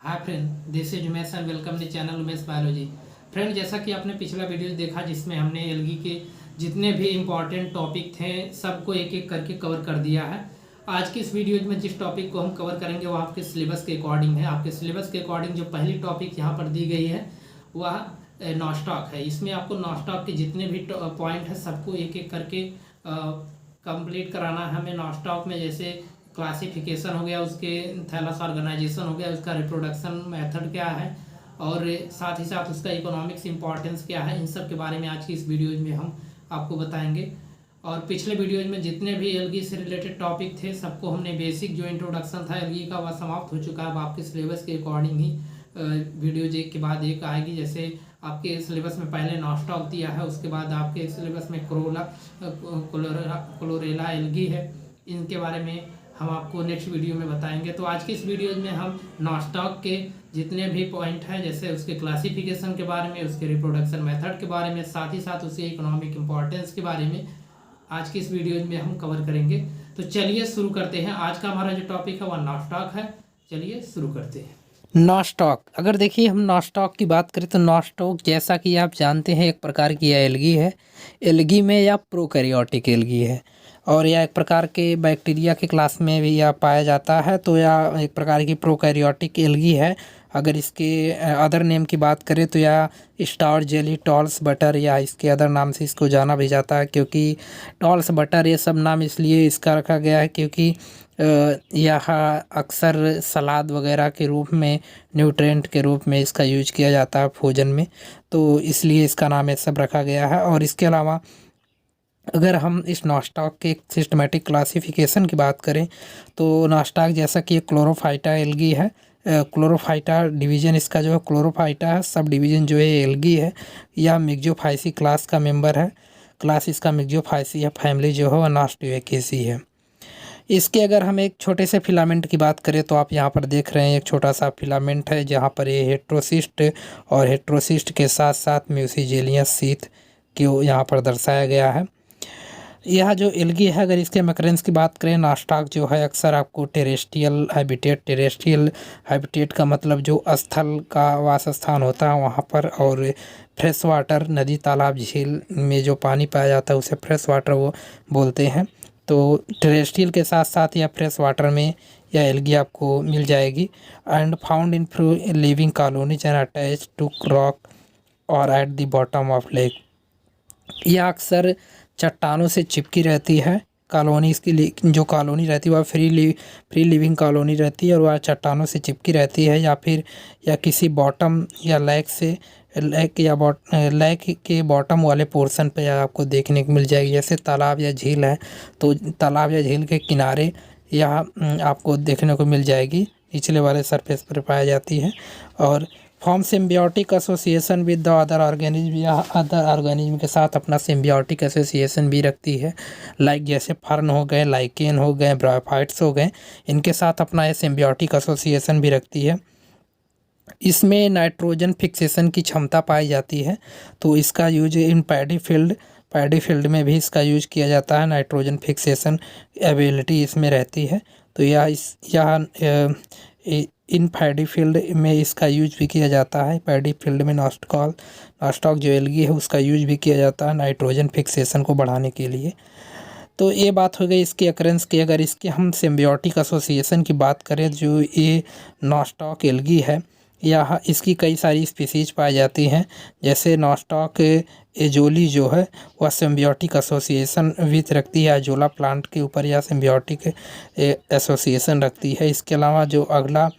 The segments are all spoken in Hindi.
Hi friend, this is Umesh and welcome the channel Umesh biology. Friend, जैसा कि आपने पिछला वीडियो देखा जिसमें हमने एल्गी के जितने भी इम्पॉर्टेंट टॉपिक थे सबको एक एक करके कवर कर दिया है। आज की इस वीडियो में जिस टॉपिक को हम कवर करेंगे वो आपके सिलेबस के अकॉर्डिंग है। आपके सिलेबस के अकॉर्डिंग जो पहली टॉपिक यहाँ पर दी गई है वह नॉस्टॉक है। इसमें आपको नॉस्टॉक के जितने भी पॉइंट है सबको एक एक करके कंप्लीट कराना है हमें। नॉस्टॉक में जैसे क्लासिफिकेशन हो गया, उसके थैलस ऑर्गेनाइजेशन हो गया, उसका रिप्रोडक्शन मेथड क्या है और साथ ही साथ उसका इकोनॉमिक्स इंपॉर्टेंस क्या है, इन सब के बारे में आज की इस वीडियोज में हम आपको बताएंगे। और पिछले वीडियोज में जितने भी एल्गी से रिलेटेड टॉपिक थे सबको हमने बेसिक जो इंट्रोडक्शन था एल्गी का वह समाप्त हो चुका है। अब आपके सिलेबस के अकॉर्डिंग ही वीडियोज एक के बाद एक आएगी। जैसे आपके सिलेबस में पहले नॉस्टॉक दिया है, उसके बाद आपके सिलेबस में क्लोरेला एल्गी है, इनके बारे में हम आपको नेक्स्ट वीडियो में बताएंगे। तो आज की इस वीडियो में हम नॉस्टॉक के जितने भी पॉइंट हैं जैसे उसके क्लासिफिकेशन के बारे में, उसके रिप्रोडक्शन मेथड के बारे में, साथ ही साथ उसके इकोनॉमिक इम्पोर्टेंस के बारे में आज की इस वीडियो में हम कवर करेंगे। तो चलिए शुरू करते हैं। आज का हमारा जो टॉपिक है वह नॉस्टॉक है। चलिए शुरू करते हैं। नॉस्टॉक, अगर देखिए हम नॉस्टॉक की बात करें तो नॉस्टॉक जैसा कि आप जानते हैं एक प्रकार की यह एल्गी है। एल्गी में या प्रोकैरियोटिक एल्गी है और यह एक प्रकार के बैक्टीरिया के क्लास में भी यह पाया जाता है। तो यह एक प्रकार की प्रोकैरियोटिक एल्गी है। अगर इसके अदर नेम की बात करें तो यह स्टार जेली, टॉल्स बटर या इसके अदर नाम से इसको जाना भी जाता है। क्योंकि टॉल्स बटर ये सब नाम इसलिए इसका रखा गया है क्योंकि यह अक्सर सलाद वगैरह के रूप में, न्यूट्रिएंट के रूप में इसका यूज किया जाता है भोजन में, तो इसलिए इसका नाम ये सब रखा गया है। और इसके अलावा अगर हम इस नॉस्टॉक के सिस्टमेटिक क्लासिफिकेशन की बात करें तो नॉस्टॉक जैसा कि क्लोरोफाइटा एल्गी है। क्लोरोफाइटा डिवीज़न इसका जो है क्लोरोफाइटा है, सब डिवीज़न जो है एल्गी है। यह मिक्जोफाइसी क्लास का मेंबर है। क्लास इसका मिक्जोफाइसी है, फैमिली जो है वह नास्टिवेकेसी है। इसके अगर हम एक छोटे से फिलामेंट की बात करें तो आप यहाँ पर देख रहे हैं एक छोटा सा फिलामेंट है जहाँ पर ये हेट्रोसिस्ट और हेट्रोसिस्ट के साथ साथ म्यूसिजेलियस सीथ को यहाँ पर दर्शाया गया है। यह जो एल्गी है अगर इसके मैकरेंस की बात करें, नॉस्टॉक जो है अक्सर आपको टेरेस्ट्रियल हैबिटेट का मतलब जो स्थल का वास स्थान होता है वहाँ पर, और फ्रेश वाटर, नदी, तालाब, झील में जो पानी पाया जाता है उसे फ्रेश वाटर वो बोलते हैं। तो टेरेस्ट्रियल के साथ साथ या फ्रेश वाटर में यह एल्गी आपको मिल जाएगी। And found in living colonies and attach to rock और at the bottom of lake. यह अक्सर चट्टानों से चिपकी रहती है। कॉलोनी इसकी जो कॉलोनी रहती है वह फ्री लिविंग कॉलोनी रहती है और वह चट्टानों से चिपकी रहती है या किसी बॉटम या लेक के बॉटम वाले पोर्शन पे आपको देखने को मिल जाएगी। जैसे तालाब या झील है तो तालाब या झील के किनारे यह आपको देखने को मिल जाएगी, निचले वाले सरफेस पर पाई जाती है। और form symbiotic association with the other organism, या अदर ऑर्गेनिज्म के साथ अपना सिम्बियोटिक एसोसिएशन भी रखती है। लाइक जैसे फर्न हो गए, लाइकेन हो गए, ब्रायोफाइट्स हो गए, इनके साथ अपना ये सिम्बियोटिक एसोसिएशन भी रखती है। इसमें नाइट्रोजन फिक्सेशन की क्षमता पाई जाती है, तो इसका यूज इन पैडी फील्ड में भी इसका यूज किया जाता है। नाइट्रोजन फिक्सेशन एबिलिटी इसमें रहती है। तो इन पैडी फील्ड में इसका यूज भी किया जाता है। पैडी फील्ड में नॉस्टॉक जो एल्गी है उसका यूज भी किया जाता है नाइट्रोजन फिक्सेशन को बढ़ाने के लिए। तो ये बात हो गई इसकी अकरेंस की। अगर इसके हम सिम्बियोटिक एसोसिएशन की बात करें, जो ये नॉस्टॉक एल्गी है यह इसकी कई सारी स्पीसीज पाई जाती हैं। जैसे नॉस्टॉक एजोली जो है वह सिम्बियोटिक एसोसिएशन विथ रखती है, एजोला प्लांट के ऊपर यह सिम्बियोटिक एसोसिएशन रखती है। इसके अलावा जो अगला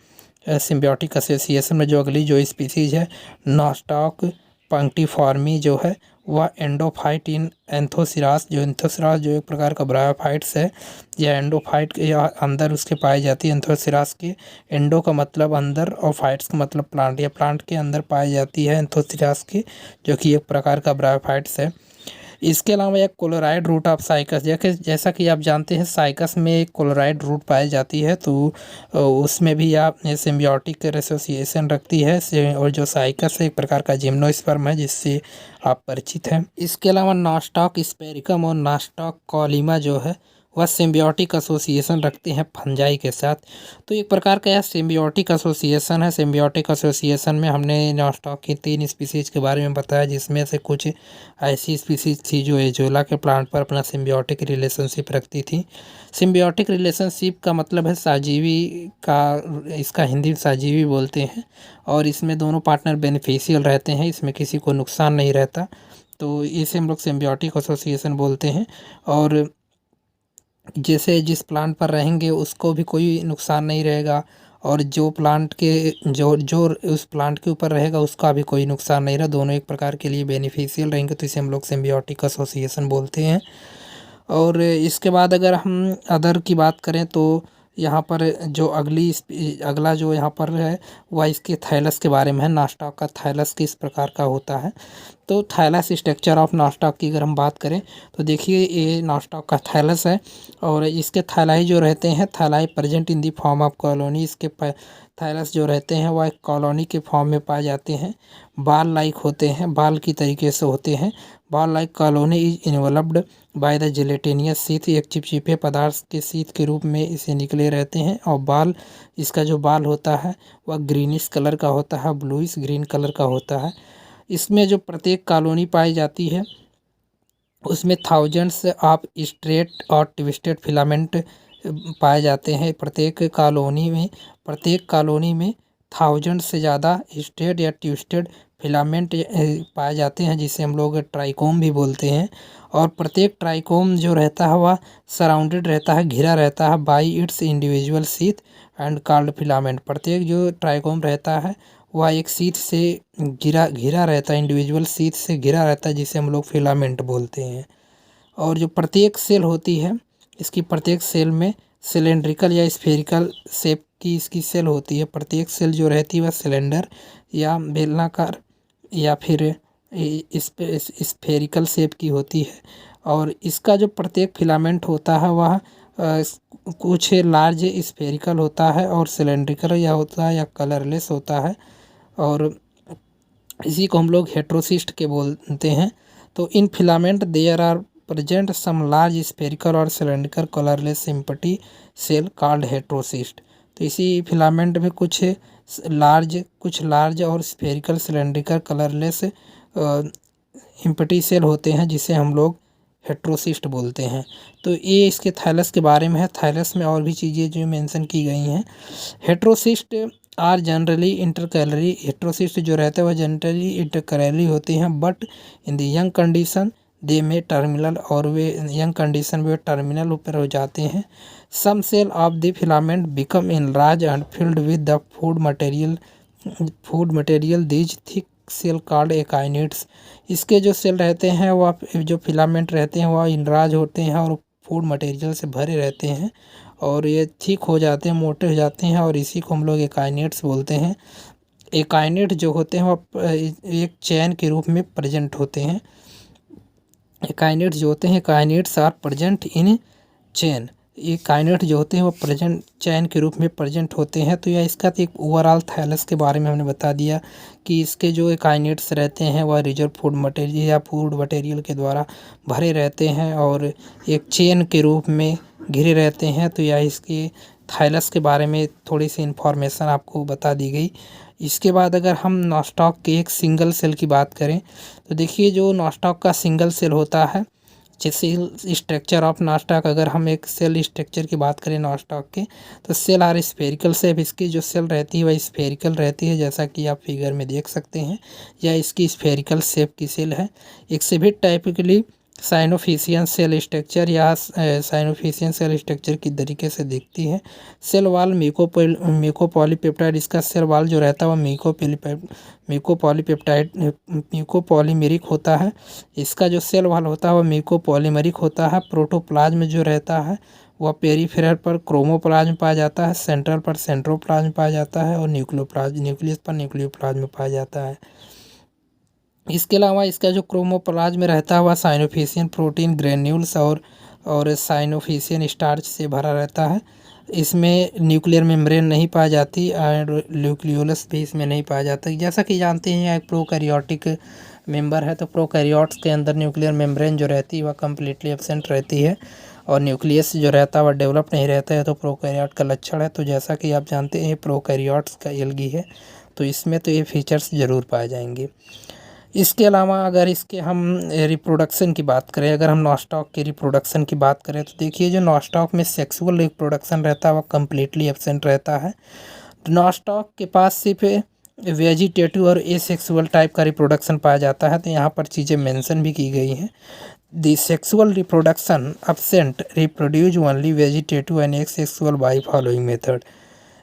सिम्बियोटिक एसोसिएशन में जो अगली जो स्पीसीज है नॉस्टॉक पंक्टिफॉर्मी जो है वह एंडोफाइट इन एंथोसिरास जो एक प्रकार का ब्रायोफाइट्स है, या एंडोफाइट या अंदर उसके पाई जाती है। एंथोसिरास के एंडो का मतलब अंदर और फाइट्स का मतलब प्लांट, या प्लांट के अंदर पाई जाती है एंथोसिरास के, जो कि एक प्रकार का ब्रायोफाइट्स है। इसके अलावा एक क्लोराइड रूट ऑफ साइकस, जैसा कि आप जानते हैं साइकस में एक क्लोराइड रूट पाई जाती है, तो उसमें भी आप सिम्बियोटिक एसोसिएशन रखती है। और जो साइकस है एक प्रकार का जिम्नोस्पर्म है जिससे आप परिचित हैं। इसके अलावा नॉस्टॉक स्पेरिकम और नॉस्टॉक कॉलिमा जो है वह सिम्बियोटिक एसोसिएशन रखते हैं फंजाई के साथ। तो एक प्रकार का यह सिम्बियोटिक एसोसिएशन है। सिम्बियोटिक एसोसिएशन में हमने नॉस्टॉक की 3 स्पीसीज के बारे में बताया, जिसमें से कुछ ऐसी स्पीसीज थी जो एजोला के प्लांट पर अपना सिम्बियोटिक रिलेशनशिप रखती थी। सिम्बियोटिक रिलेशनशिप का मतलब है सहजीवी का, इसका हिंदी में सहजीवी बोलते हैं, और इसमें दोनों पार्टनर बेनिफिशियल रहते हैं, इसमें किसी को नुकसान नहीं रहता, तो इसे हम लोग सिम्बियोटिक एसोसिएशन बोलते हैं। और जैसे जिस प्लांट पर रहेंगे उसको भी कोई नुकसान नहीं रहेगा, और जो प्लांट के जो जो उस प्लांट के ऊपर रहेगा उसका भी कोई नुकसान नहीं रहा, दोनों एक प्रकार के लिए बेनिफिशियल रहेंगे, तो इसे हम लोग सिम्बियोटिक एसोसिएशन बोलते हैं। और इसके बाद अगर हम अदर की बात करें तो यहाँ पर जो अगला जो यहाँ पर है वह इसके थैलस के बारे में है। नॉस्टॉक का थैलस किस प्रकार का होता है, तो थैलस स्ट्रक्चर ऑफ नॉस्टॉक की अगर हम बात करें तो देखिए ये नॉस्टॉक का थैलस है, और इसके थैलाई जो रहते हैं, thalli present in the form of colony, इसके थैलस जो रहते हैं वह एक कॉलोनी के फॉर्म में पाए जाते हैं, बाल लाइक होते हैं, बाल की तरीके से होते हैं। Ball like colony is involved by the gelatinous sheath, एक चिपचिपे पदार्थ के शीथ के रूप में इसे निकले रहते हैं, और बाल, इसका जो बाल होता है वह ग्रीनिश कलर का होता है, ब्लूइश ग्रीन कलर का होता है। इसमें जो प्रत्येक कॉलोनी पाई जाती है उसमें थाउजेंड्स ऑफ स्ट्रेट और ट्विस्टेड फिलामेंट पाए जाते हैं। प्रत्येक कॉलोनी में थाउजेंड से ज़्यादा स्ट्रेट या ट्विस्टेड फिलामेंट पाए जाते हैं, जिसे हम लोग ट्राइकोम भी बोलते हैं। और प्रत्येक ट्राइकोम जो रहता है वह सराउंडेड रहता है, घिरा रहता है by its individual sheath and called filament. प्रत्येक जो ट्राइकोम रहता है वह एक शीथ से घिरा रहता है, इंडिविजुअल शीथ से घिरा रहता है, जिसे हम लोग फिलामेंट बोलते हैं। और जो प्रत्येक सेल होती है, इसकी प्रत्येक सेल में सिलेंड्रिकल या स्फेरिकल शेप की इसकी सेल होती है। प्रत्येक सेल जो रहती है वह सिलेंडर या बेलनाकार या फिर स्फेरिकल शेप की होती है। और इसका जो प्रत्येक फिलामेंट होता है वह कुछ लार्ज स्फेरिकल होता है, और सिलेंड्रिकल या होता है या कलरलेस होता है, और इसी को हम लोग हेट्रोसिस्ट के बोलते हैं। तो in filament there are present some large spherical और cylindrical colourless empty cell called heterocyst. तो इसी फिलामेंट में कुछ लार्ज और spherical cylindrical colourless empty cell होते हैं, जिसे हम लोग हेट्रोसिस्ट बोलते हैं। तो ये इसके थैलस के बारे में है। थैलस में और भी चीज़ें जो मेंशन की गई हैं। Heterocysts are generally intercalary, heterocyst जो रहते हैं वह जनरली इंटरकैलरी होते हैं, but in the young condition they may terminal, और वे यंग कंडीशन में टर्मिनल ऊपर हो जाते हैं। Some cell of the filament become enlarge and filled with the food material these thick cell called akinetes. इसके जो सेल रहते हैं वह जो फिलामेंट रहते हैं वह इनराज होते हैं और फूड मटेरियल से भरे रहते हैं, और ये थिक हो जाते हैं, मोटे हो जाते हैं, और इसी को हम लोग एकाइनेट्स बोलते हैं। एकाइनेट जो होते हैं वह एक चैन के रूप में प्रेजेंट होते हैं। एकाइनेट्स जो होते हैं, एकाइनेट्स आर प्रेजेंट इन चैन। ये काइनेट जो होते हैं वो प्रेजेंट चैन के रूप में प्रेजेंट होते हैं। तो यह इसका तो एक ओवरऑल थैलस के बारे में हमने बता दिया कि इसके जो काइनेट्स रहते हैं वह रिजर्व फूड मटेरियल या फूड मटेरियल के द्वारा भरे रहते हैं और एक चेन के रूप में घिरे रहते हैं। तो यह इसके थैलस के बारे में थोड़ी सी इन्फॉर्मेशन आपको बता दी गई। इसके बाद अगर हम नॉस्टॉक के एक सिंगल सेल की बात करें तो देखिए जो नॉस्टॉक का सिंगल सेल होता है, सेल स्ट्रक्चर ऑफ नॉस्टॉक, अगर हम एक सेल स्ट्रक्चर की बात करें नॉस्टॉक के तो सेल आर स्फेरिकल शेप। इसकी जो सेल रहती है वह स्फेरिकल रहती है, जैसा कि आप फिगर में देख सकते हैं। यह इसकी स्फेरिकल शेप की सेल है। एक्सिबिट टाइपिकली साइनोफिशियन सेल स्ट्रक्चर या साइनोफिशियन सेल स्ट्रक्चर की तरीके से दिखती है। सेल वाल म्यूकोपॉलीपेप्टाइड, इसका सेल वाल जो रहता है वह म्यूकोपॉलीमेरिक होता है। इसका जो सेल वाल होता है वह म्यूकोपॉलीमेरिक होता है। प्रोटोप्लाज्म जो रहता है वह पेरीफेरल पर क्रोमोप्लाज्म पाया जाता है, सेंट्रल पर सेंट्रोप्लाज्म पाया जाता है और न्यूक्लियस पर न्यूक्लियोप्लाज्म पाया जाता है। इसके अलावा इसका जो क्रोमोप्लाज्म रहता है वह साइनोफिशियन प्रोटीन ग्रेन्यूल्स और साइनोफिशियन स्टार्च से भरा रहता है। इसमें न्यूक्लियर मेम्ब्रेन नहीं पाई जाती और न्यूक्लियोलस भी इसमें नहीं पाया जाता। जैसा कि जानते हैं यह एक प्रोकैरियोटिक मेंबर है, तो प्रोकैरियोट्स के अंदर न्यूक्लियर मेम्ब्रेन जो रहती है वह कम्प्लीटली एब्सेंट रहती है। और न्यूक्लियस जो रहता है वह डेवलप नहीं रहता है, तो प्रोकैरियोट का लक्षण है। तो जैसा कि आप जानते हैं ये प्रोकैरियोट्स का एल्गी है, तो इसमें तो ये फीचर्स ज़रूर पाए जाएंगे। इसके अलावा अगर इसके हम रिप्रोडक्शन की बात करें, अगर हम नॉस्टॉक के रिप्रोडक्शन की बात करें तो देखिए जो नॉस्टॉक में सेक्सुअल रिप्रोडक्शन रहता है वह कम्प्लीटली एब्सेंट रहता है। नॉस्टॉक के पास सिर्फ वेजिटेटिव और एसेक्सुअल टाइप का रिप्रोडक्शन पाया जाता है। तो यहाँ पर चीज़ें मेंशन भी की गई हैं। The sexual reproduction absent reproduce only vegetative and asexual by following method.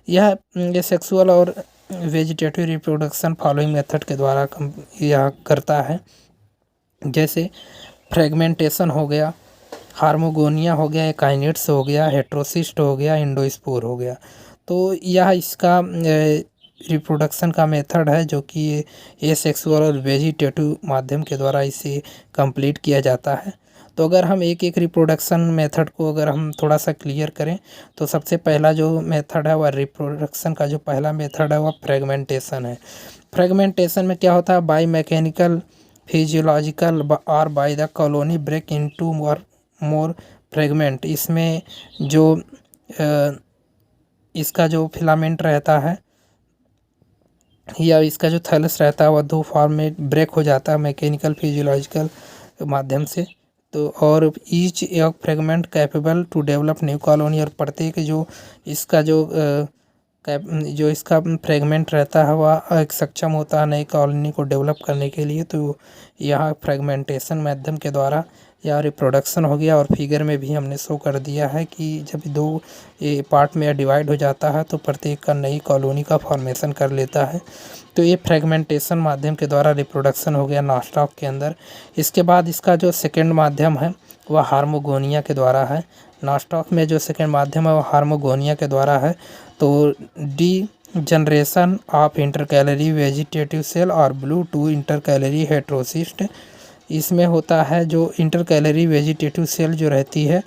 यह सेक्सुअल और वेजिटेटिव रिप्रोडक्शन फॉलोइंग मेथड के द्वारा यह करता है, जैसे फ्रेगमेंटेशन हो गया, हार्मोगोनिया हो गया, एकाइनेट्स हो गया, हेट्रोसिस्ट हो गया, इंडोस्पोर हो गया। तो यह इसका रिप्रोडक्शन का मेथड है जो कि एसेक्सुअल और वेजिटेटिव माध्यम के द्वारा इसे कंप्लीट किया जाता है। तो अगर हम एक एक रिप्रोडक्शन मेथड को अगर हम थोड़ा सा क्लियर करें तो सबसे पहला जो मेथड है वह रिप्रोडक्शन का जो पहला मेथड है वह फ्रेगमेंटेशन है। फ्रेगमेंटेशन में क्या होता है, बाय मैकेनिकल, फिजियोलॉजिकल और by the colony break into more fragment. इसमें जो इसका जो फिलामेंट रहता है या इसका जो थैलस रहता है वह दो फॉर्म में ब्रेक हो जाता है, मैकेनिकल फिजियोलॉजिकल माध्यम से। तो और ईच एक fragment capable to develop new colony, और प्रत्येक जो इसका जो इसका फ्रेगमेंट रहता है वह एक सक्षम होता है नई कॉलोनी को डेवलप करने के लिए। तो यहाँ फ्रेगमेंटेशन माध्यम के द्वारा या रिप्रोडक्शन हो गया। और फिगर में भी हमने शो कर दिया है कि जब दो पार्ट में डिवाइड हो जाता है तो प्रत्येक का नई कॉलोनी का फॉर्मेशन कर लेता है। तो ये फ्रेगमेंटेशन माध्यम के द्वारा रिप्रोडक्शन हो गया नॉस्टॉक के अंदर। इसके बाद इसका जो सेकेंड माध्यम है वह हार्मोगोनिया के द्वारा है। नॉस्टॉक में जो सेकेंड माध्यम है वह हार्मोगोनिया के द्वारा है। तो degeneration of intercalary vegetative cell और ब्लू टू इंटरकैलरी हेट्रोसिस्ट, इसमें होता है जो इंटरकैलरी वेजिटेटिव सेल जो रहती है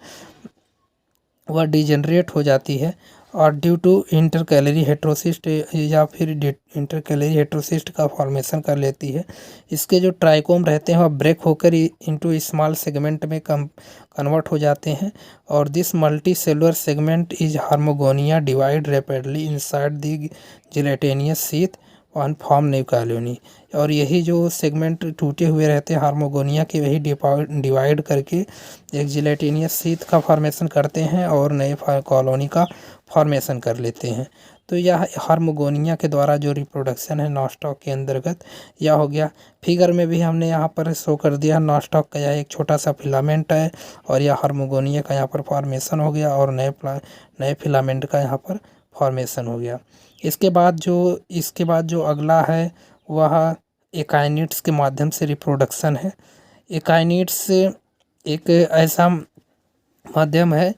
वह डिजनरेट हो जाती है और ड्यू टू इंटरकैलरी हेट्रोसिस्ट या फिर इंटरकैलरी हेट्रोसिस्ट का फॉर्मेशन कर लेती है। इसके जो ट्राइकोम रहते हैं वह ब्रेक होकर इनटू स्मॉल सेगमेंट में कन्वर्ट हो जाते हैं। और this multicellular segment is hormogonia divide rapidly inside the gelatinous sheath one form new colony. और यही जो सेगमेंट टूटे हुए रहते हैं हार्मोगोनिया के, वही डिवाइड करके एक जिलेटिनियस सीथ का फॉर्मेशन करते हैं और नए कॉलोनी का फॉर्मेशन कर लेते हैं। तो यह हार्मोगोनिया के द्वारा जो रिप्रोडक्शन है नॉस्टॉक के अंतर्गत यह हो गया। फिगर में भी हमने यहाँ पर शो कर दिया नॉस्टॉक का यह एक छोटा सा फिलामेंट है और यह हार्मोगोनिया का यहाँ पर फॉर्मेशन हो गया और नए फिलामेंट का यहाँ पर फॉर्मेशन हो गया। इसके बाद जो अगला है वह एकाइनिट्स के माध्यम से रिप्रोडक्शन है। एकाइनिट्स एक ऐसा माध्यम है,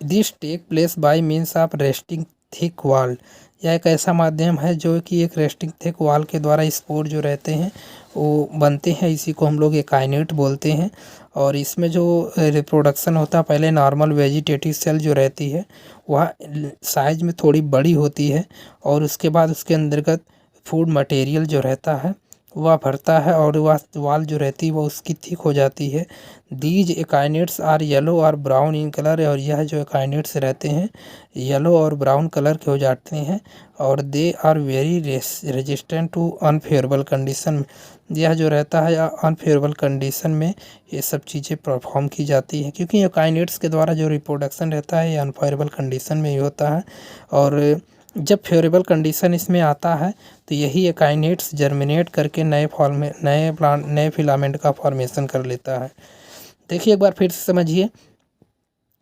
this take place by means of resting thick wall. यह एक ऐसा माध्यम है जो कि एक रेस्टिंग थिक वॉल के द्वारा स्पोर जो रहते हैं वो बनते हैं, इसी को हम लोग एकाइनेट बोलते हैं। और इसमें जो रिप्रोडक्शन होता है पहले नॉर्मल वेजिटेटिव सेल जो रहती है वह साइज में थोड़ी बड़ी होती है और उसके बाद उसके अंतर्गत फूड मटेरियल जो रहता है वह भरता है और वह वाल जो रहती है वह उसकी थिक हो जाती है। दीज एकाइनेट्स आर येलो और ब्राउन इन कलर, और यह जो एकाइनेट्स रहते हैं येलो और ब्राउन कलर के हो जाते हैं और they are very resistant to unfavourable condition. यह जो रहता है अनफेवरेबल कंडीशन में ये सब चीज़ें परफॉर्म की जाती हैं, क्योंकि एकाइनेट्स के द्वारा जो रिप्रोडक्शन रहता है ये अनफेवरेबल कंडीशन में ही होता है। और जब फेवरेबल कंडीशन इसमें आता है तो यही एकाइनेट्स जर्मिनेट करके नए फिलामेंट का फॉर्मेशन कर लेता है। देखिए एक बार फिर से समझिए,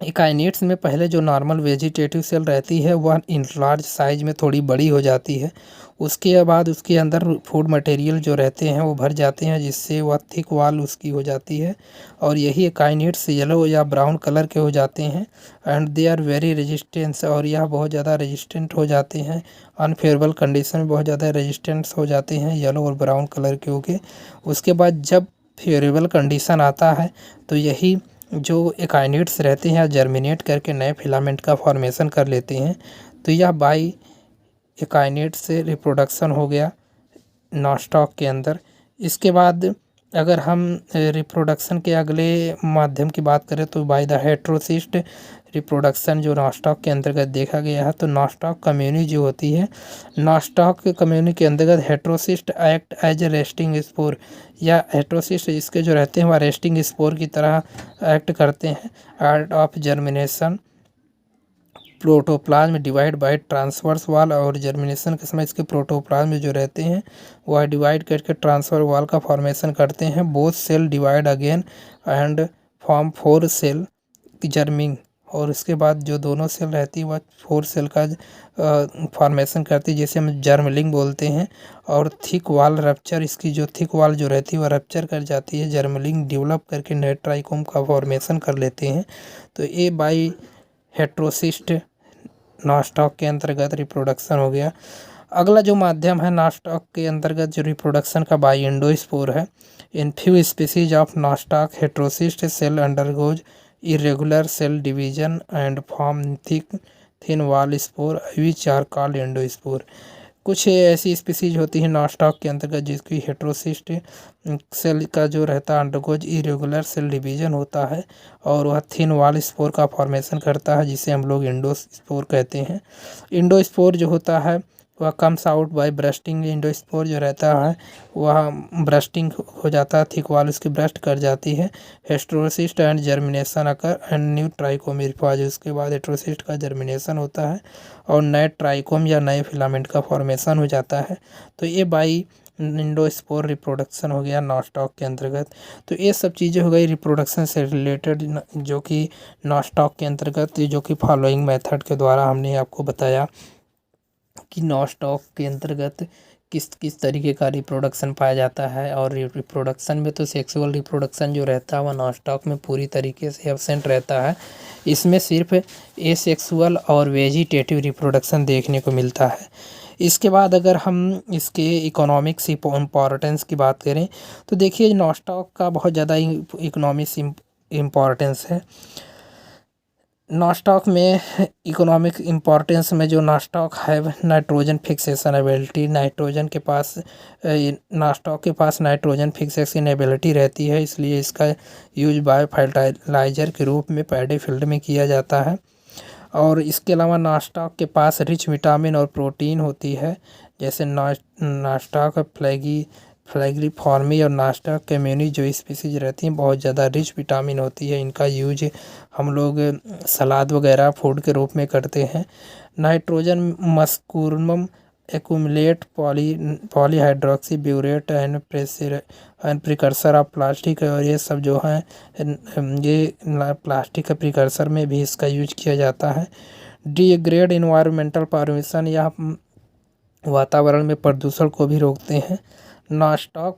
एकाइनेट्स में पहले जो नॉर्मल वेजिटेटिव सेल रहती है वह इन लार्ज साइज में थोड़ी बड़ी हो जाती है। उसके बाद उसके अंदर फूड मटेरियल जो रहते हैं वो भर जाते हैं जिससे वह थिक वॉल उसकी हो जाती है और यही एकाइनेट्स येलो या ब्राउन कलर के हो जाते हैं and they are very resistance, और यह बहुत ज़्यादा रेजिस्टेंट हो जाते हैं। अनफेवरेबल कंडीशन में बहुत ज़्यादा रेजिस्टेंस हो जाते हैं येलो और ब्राउन कलर के होके। उसके बाद जब फेवरेबल कंडीशन आता है तो यही जो एकाइनेट्स रहते हैं जर्मिनेट करके नए फिलामेंट का फॉर्मेशन कर लेते हैं। तो यह बाई एकाइनेट से रिप्रोडक्शन हो गया नॉस्टॉक के अंदर। इसके बाद अगर हम रिप्रोडक्शन के अगले माध्यम की बात करें तो बाय द हेट्रोसिस्ट रिप्रोडक्शन जो नॉस्टॉक के अंतर्गत देखा गया है। तो नॉस्टॉक कम्युनिटी जो होती है, नॉस्टॉक कम्युनिटी के अंतर्गत heterocyst act as a resting spore, या हेट्रोसिस्ट इसके जो रहते हैं वह रेस्टिंग स्पोर की तरह एक्ट करते हैं। Art of germination protoplasm divide by transverse वाल, और जर्मिनेशन के समय इसके प्रोटोप्लाज्म जो रहते हैं वह डिवाइड करके ट्रांसफर वाल का फॉर्मेशन करते हैं। Both cell divide again and form 4 cell germling, और इसके बाद जो दोनों सेल रहती है वह 4 सेल का फॉर्मेशन करती है, जिसे हम जर्मलिंग बोलते हैं। और थिक वाल रप्चर, इसकी जो थिक वाल जो रहती है वह रप्चर कर जाती है, जर्मलिंग डेवलप करके नए ट्राइकोम का फॉर्मेशन कर लेते हैं। तो ये बाई हेट्रोसिस्ट नॉस्टॉक के अंतर्गत रिप्रोडक्शन हो गया। अगला जो माध्यम है नॉस्टॉक के अंतर्गत जो रिप्रोडक्शन का बाई एंडोस्पोर है। In few species of Nostoc heterocyst cell undergoes irregular cell division and form thin wall spore which are called endospore। कुछ ऐसी स्पीसीज होती हैं नॉस्टॉक के अंतर्गत जिसकी हेट्रोसिस्ट सेल का जो रहता है अंडरगोज इरेगुलर सेल डिवीजन होता है, और वह थिन वॉल स्पोर का फॉर्मेशन करता है, जिसे हम लोग एंडोस्पोर कहते हैं। एंडोस्पोर जो होता है वह comes out by bursting. Endospore जो रहता है वह ब्रस्टिंग हो जाता है, थिक वाल उसकी ब्रस्ट कर जाती है। Heterocyst and germination occur and new trichome इरफाज, उसके बाद हेट्रोसिस्ट का जर्मिनेशन होता है और नए ट्राइकोम या नए फिलामेंट का फॉर्मेशन हो जाता है। तो ये बाई एंडोस्पोर रिप्रोडक्शन हो गया नॉस्टॉक के अंतर्गत। तो ये सब चीज़ें हो गई रिप्रोडक्शन से रिलेटेड, जो कि नॉस्टॉक के अंतर्गत, जो कि फॉलोइंग मेथड के द्वारा हमने आपको बताया कि नॉस्टॉक के अंतर्गत किस किस तरीके का रिप्रोडक्शन पाया जाता है। और रिप्रोडक्शन में तो सेक्सुअल रिप्रोडक्शन जो रहता है वह नॉस्टॉक में पूरी तरीके से एब्सेंट रहता है। इसमें सिर्फ एसेक्सुअल और वेजिटेटिव रिप्रोडक्शन देखने को मिलता है। इसके बाद अगर हम इसके इकोनॉमिक्स इम्पॉर्टेंस की बात करें तो देखिए नॉस्टॉक का बहुत ज़्यादा इकोनॉमिक्स इम्पॉर्टेंस है। नॉस्टॉक में इकोनॉमिक इम्पॉर्टेंस में जो नॉस्टॉक है नाइट्रोजन फिक्सेशन एबिलिटी, नाइट्रोजन के पास नॉस्टॉक के पास नाइट्रोजन फिक्सेशन एबिलिटी रहती है, इसलिए इसका यूज बायो फर्टिलाइजर के रूप में पैडी फील्ड में किया जाता है। और इसके अलावा नॉस्टॉक के पास रिच विटामिन और प्रोटीन होती है, जैसे नॉस्टॉक फ्लैगिफॉर्मी और नॉस्टॉक कम्युनिटी जो स्पीसीज रहती हैं बहुत ज़्यादा रिच विटामिन होती है। इनका यूज हम लोग सलाद वगैरह फूड के रूप में करते हैं। नाइट्रोजन मस्कुरमम accumulate polyhydroxy butyrate and precursor of plastic, और ये सब जो हैं ये प्लास्टिक के प्रिकर्सर में भी इसका यूज किया जाता है। डिग्रेड इन्वायरमेंटल परमिशन, या वातावरण में प्रदूषण को भी रोकते हैं। Nostoc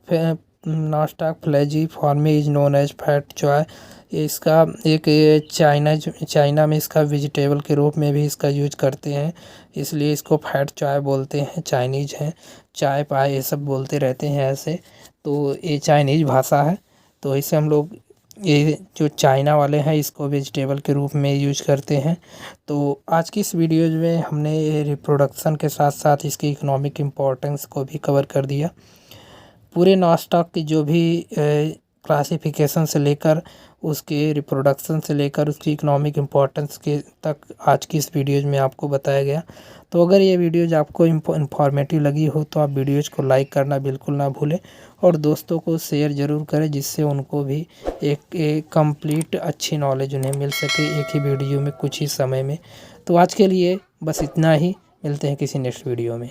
flagelliforme is known as fat choy, इसका एक चाइना में इसका वेजिटेबल के रूप में भी इसका यूज करते हैं, इसलिए इसको फैट चाय बोलते हैं। चाइनीज हैं, चाय पाए ये सब बोलते रहते हैं ऐसे, तो ये चाइनीज भाषा है। तो इसे हम लोग ये जो चाइना वाले हैं इसको वेजिटेबल के रूप में यूज करते हैं। तो आज की इस वीडियो में हमने रिप्रोडक्शन के साथ साथ इसकी इकोनॉमिक इम्पोर्टेंस को भी कवर कर दिया। पूरे नॉस्टॉक की जो भी क्लासिफिकेशन से लेकर उसके रिप्रोडक्शन से लेकर उसकी इकोनॉमिक इम्पोर्टेंस के तक आज की इस वीडियोज़ में आपको बताया गया। तो अगर ये वीडियोज़ आपको इन्फॉर्मेटिव लगी हो तो आप वीडियोज़ को लाइक करना बिल्कुल ना भूलें, और दोस्तों को शेयर ज़रूर करें, जिससे उनको भी एक कंप्लीट अच्छी नॉलेज उन्हें मिल सके एक ही वीडियो में कुछ ही समय में। तो आज के लिए बस इतना ही, मिलते हैं किसी नेक्स्ट वीडियो में।